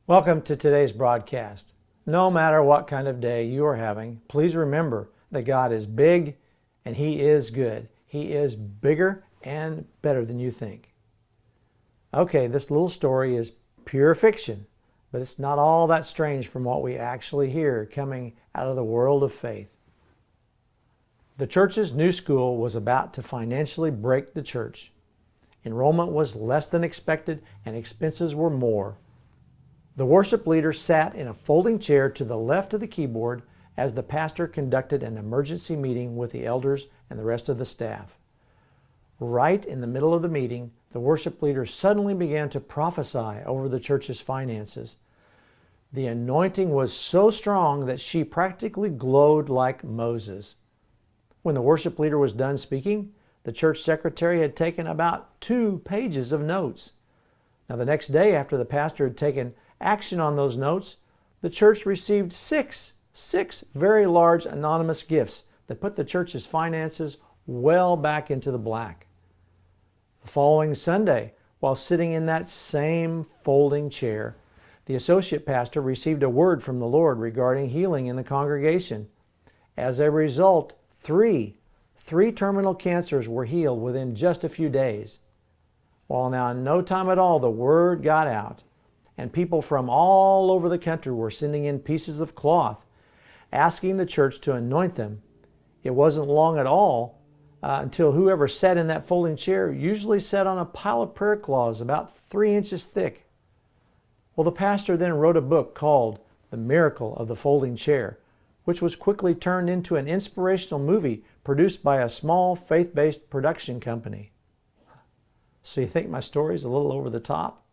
Welcome to today's broadcast. No matter what kind of day you are having, please remember that God is big and He is good. He is bigger and better than you think. Okay, this little story is pure fiction, but it's not all that strange from what we actually hear coming out of the world of faith. The church's new school was about to financially break the church. Enrollment was less than expected and expenses were more. The worship leader sat in a folding chair to the left of the keyboard as the pastor conducted an emergency meeting with the elders and the rest of the staff. Right in the middle of the meeting, the worship leader suddenly began to prophesy over the church's finances. The anointing was so strong that she practically glowed like Moses. When the worship leader was done speaking, the church secretary had taken about 2 pages of notes. Now, the next day, after the pastor had taken action on those notes, the church received six very large anonymous gifts that put the church's finances well back into the black. The following Sunday, while sitting in that same folding chair, the associate pastor received a word from the Lord regarding healing in the congregation. As a result, three terminal cancers were healed within just a few days. Well, now in no time at all, the word got out, and people from all over the country were sending in pieces of cloth, asking the church to anoint them. It wasn't long at all until whoever sat in that folding chair usually sat on a pile of prayer cloths about 3 inches thick. Well, the pastor then wrote a book called The Miracle of the Folding Chair, which was quickly turned into an inspirational movie produced by a small faith-based production company. So you think my story is a little over the top?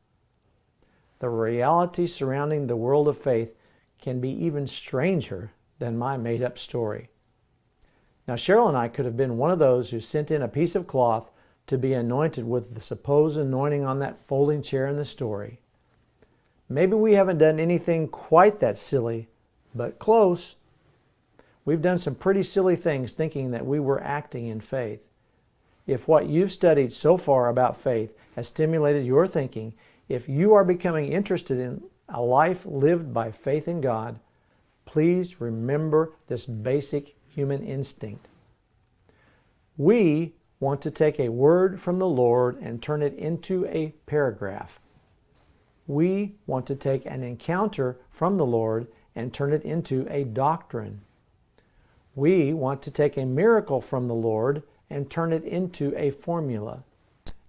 The reality surrounding the world of faith can be even stranger than my made-up story. Now, Cheryl and I could have been one of those who sent in a piece of cloth to be anointed with the supposed anointing on that folding chair in the story. Maybe we haven't done anything quite that silly, but close. We've done some pretty silly things thinking that we were acting in faith. If what you've studied so far about faith has stimulated your thinking, if you are becoming interested in a life lived by faith in God, please remember this basic human instinct. We want to take a word from the Lord and turn it into a paragraph. We want to take an encounter from the Lord and turn it into a doctrine. We want to take a miracle from the Lord and turn it into a formula.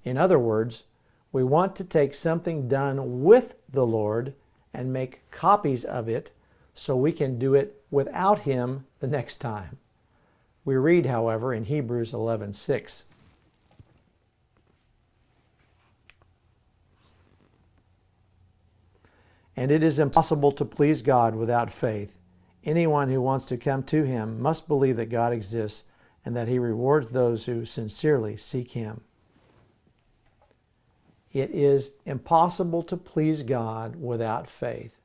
In other words, we want to take something done with the Lord and make copies of it so we can do it without Him the next time. We read, however, in Hebrews 11:6. And it is impossible to please God without faith. Anyone who wants to come to Him must believe that God exists and that He rewards those who sincerely seek Him. It is impossible to please God without faith.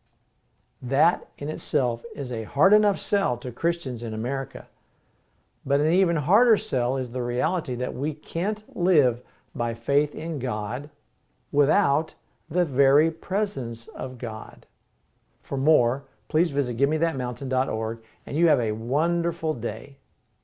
That in itself is a hard enough sell to Christians in America. But an even harder sell is the reality that we can't live by faith in God without the very presence of God. For more, please visit givethatmountain.org, and you have a wonderful day.